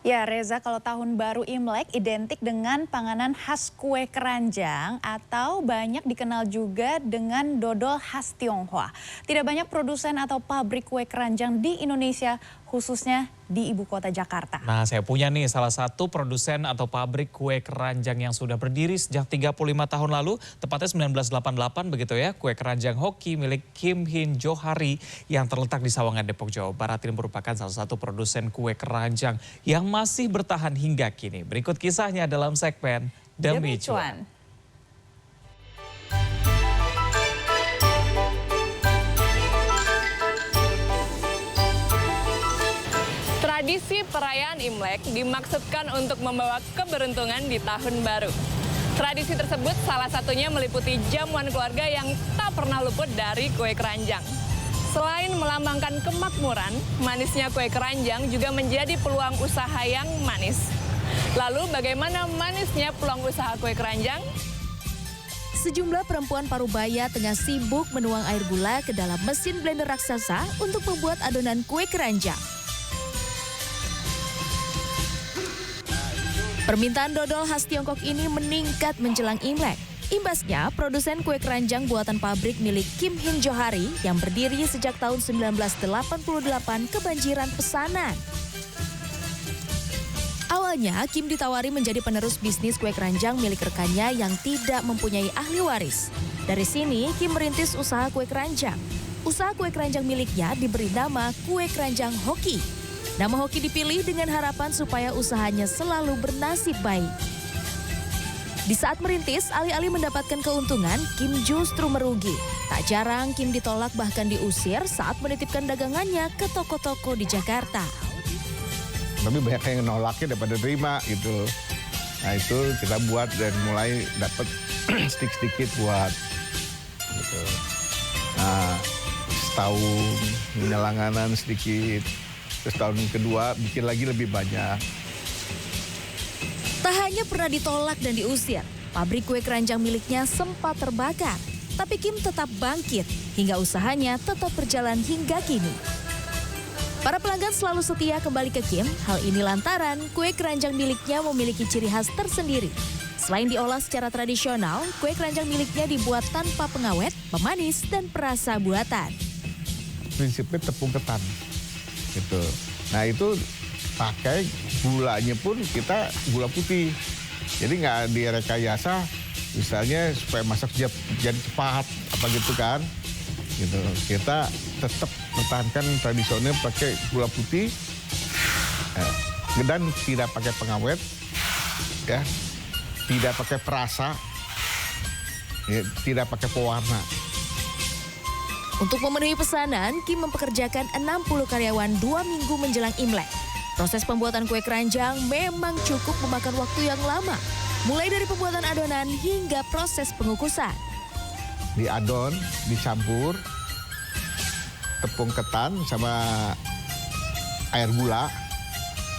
Ya Reza, kalau tahun baru Imlek identik dengan panganan khas kue keranjang atau banyak dikenal juga dengan dodol khas Tionghoa. Tidak banyak produsen atau pabrik kue keranjang di Indonesia, khususnya di ibu kota Jakarta. Nah, saya punya nih salah satu produsen atau pabrik kue keranjang yang sudah berdiri sejak 35 tahun lalu, tepatnya 1988 begitu ya. Kue keranjang Hoki milik Kim Hin Johari yang terletak di Sawangan, Depok, Jawa Barat ini merupakan salah satu produsen kue keranjang yang masih bertahan hingga kini. Berikut kisahnya dalam segmen Demi Cuan. Tradisi perayaan Imlek dimaksudkan untuk membawa keberuntungan di tahun baru. Tradisi tersebut salah satunya meliputi jamuan keluarga yang tak pernah luput dari kue keranjang. Selain melambangkan kemakmuran, manisnya kue keranjang juga menjadi peluang usaha yang manis. Lalu bagaimana manisnya peluang usaha kue keranjang? Sejumlah perempuan Parubaya tengah sibuk menuang air gula ke dalam mesin blender raksasa untuk membuat adonan kue keranjang. Permintaan dodol khas Tiongkok ini meningkat menjelang Imlek. Imbasnya, produsen kue keranjang buatan pabrik milik Kim Hin Johari yang berdiri sejak tahun 1988 kebanjiran pesanan. Awalnya, Kim ditawari menjadi penerus bisnis kue keranjang milik rekannya yang tidak mempunyai ahli waris. Dari sini, Kim merintis usaha kue keranjang. Usaha kue keranjang miliknya diberi nama Kue Keranjang Hoki. Nama Hoki dipilih dengan harapan supaya usahanya selalu bernasib baik. Di saat merintis, alih-alih mendapatkan keuntungan, Kim justru merugi. Tak jarang Kim ditolak bahkan diusir saat menitipkan dagangannya ke toko-toko di Jakarta. Tapi banyak yang nolaknya daripada terima gitu. Nah itu kita buat dan mulai dapat sedikit-sedikit buat. Gitu. Nah setahun langganan sedikit. Terus tahun kedua bikin lagi lebih banyak. Tak hanya pernah ditolak dan diusir, pabrik kue keranjang miliknya sempat terbakar. Tapi Kim tetap bangkit hingga usahanya tetap berjalan hingga kini. Para pelanggan selalu setia kembali ke Kim, hal ini lantaran kue keranjang miliknya memiliki ciri khas tersendiri. Selain diolah secara tradisional, kue keranjang miliknya dibuat tanpa pengawet, pemanis, dan perasa buatan. Prinsipnya tepung ketan. Gitu. Nah itu pakai gulanya pun kita gula putih. Jadi nggak direkayasa misalnya supaya masak jadi cepat apa gitu kan. Gitu. Kita tetap pertahankan tradisionalnya pakai gula putih dan tidak pakai pengawet, ya, tidak pakai perasa, ya, tidak pakai pewarna. Untuk memenuhi pesanan, Kim mempekerjakan 60 karyawan 2 minggu menjelang Imlek. Proses pembuatan kue keranjang memang cukup memakan waktu yang lama. Mulai dari pembuatan adonan hingga proses pengukusan. Diadon, dicampur tepung ketan sama air gula,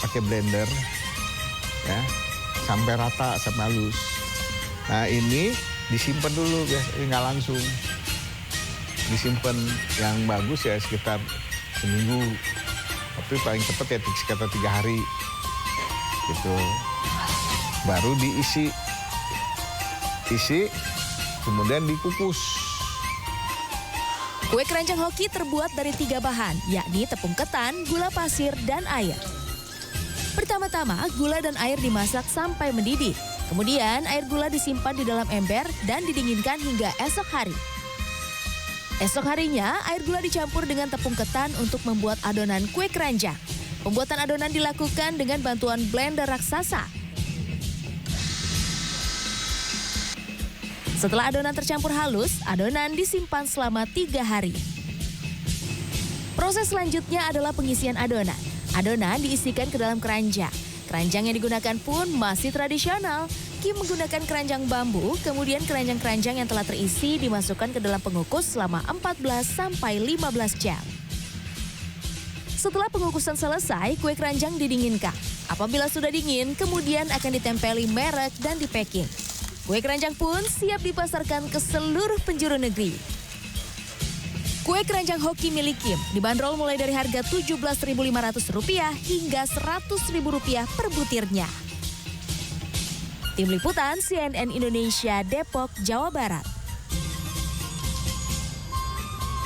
pakai blender, ya, sampai rata, sampai halus. Nah ini disimpan dulu, ya, nggak langsung. Disimpan yang bagus ya sekitar seminggu, tapi paling cepat ya sekitar 3 hari gitu. Baru diisi, kemudian dikukus. Kue keranjang Hoki terbuat dari 3 bahan, yakni tepung ketan, gula pasir, dan air. Pertama-tama gula dan air dimasak sampai mendidih. Kemudian air gula disimpan di dalam ember dan didinginkan hingga esok hari. Esok harinya, air gula dicampur dengan tepung ketan untuk membuat adonan kue keranjang. Pembuatan adonan dilakukan dengan bantuan blender raksasa. Setelah adonan tercampur halus, adonan disimpan selama 3 hari. Proses selanjutnya adalah pengisian adonan. Adonan diisikan ke dalam keranjang. Keranjang yang digunakan pun masih tradisional. Kim menggunakan keranjang bambu, kemudian keranjang-keranjang yang telah terisi dimasukkan ke dalam pengukus selama 14-15 jam. Setelah pengukusan selesai, kue keranjang didinginkan. Apabila sudah dingin, kemudian akan ditempeli merek dan dipacking. Kue keranjang pun siap dipasarkan ke seluruh penjuru negeri. Kue keranjang hoki milik Kim dibanderol mulai dari harga Rp17.500 hingga Rp100.000 per butirnya. Tim Liputan CNN Indonesia, Depok, Jawa Barat.